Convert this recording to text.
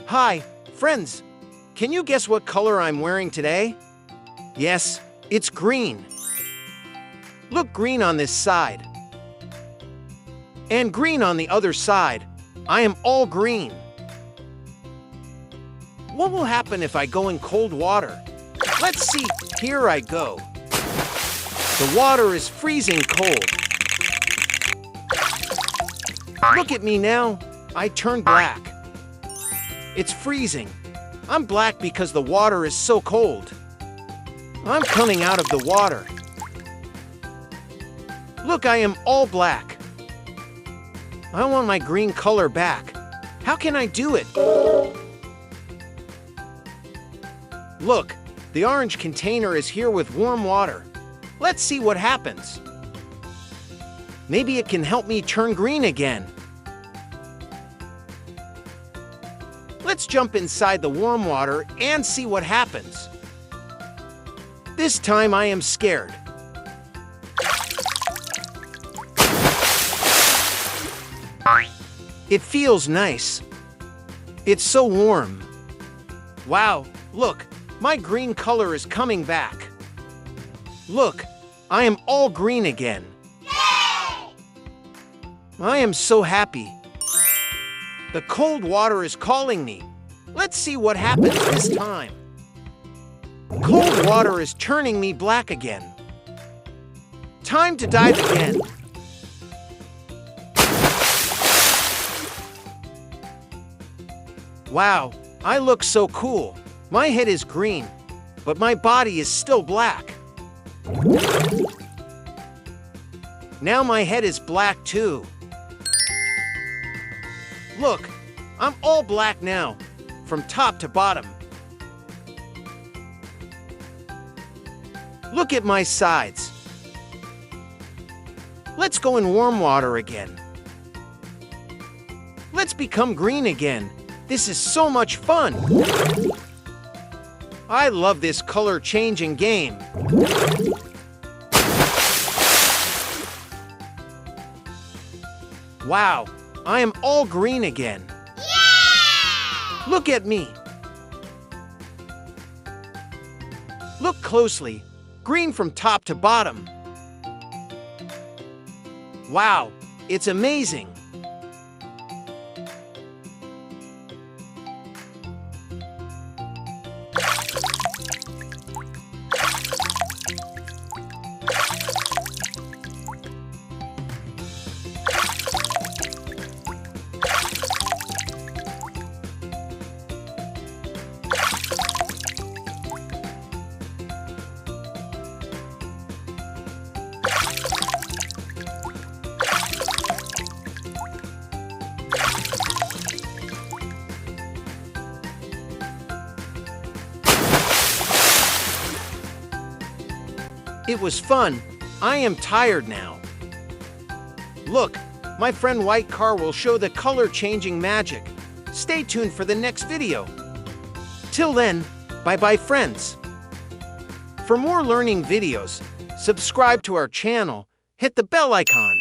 Hi, friends. Can you guess what color I'm wearing today? Yes, it's green. Look green on this side. And green on the other side. I am all green. What will happen if I go in cold water? Let's see. Here I go. The water is freezing cold. Look at me now. I turned black. It's freezing. I'm black because the water is so cold. I'm coming out of the water. Look, I am all black. I want my green color back. How can I do it? Look, the orange container is here with warm water. Let's see what happens. Maybe it can help me turn green again. Let's jump inside the warm water and see what happens. This time I am scared. It feels nice. It's so warm. Wow, look, my green color is coming back. Look, I am all green again. Yay! I am so happy. The cold water is calling me. Let's see what happens this time. Cold water is turning me black again. Time to dive again. Wow, I look so cool. My head is green, but my body is still black. Now my head is black too. Look, I'm all black now, from top to bottom. Look at my sides. Let's go in warm water again. Let's become green again. This is so much fun. I love this color-changing game. Wow, I am all green again. Yeah! Look at me. Look closely. Green from top to bottom. Wow, it's amazing. It was fun. I am tired now. Look, my friend White Car will show the color-changing magic. Stay tuned for the next video. Till then, bye-bye friends. For more learning videos, subscribe to our channel, hit the bell icon.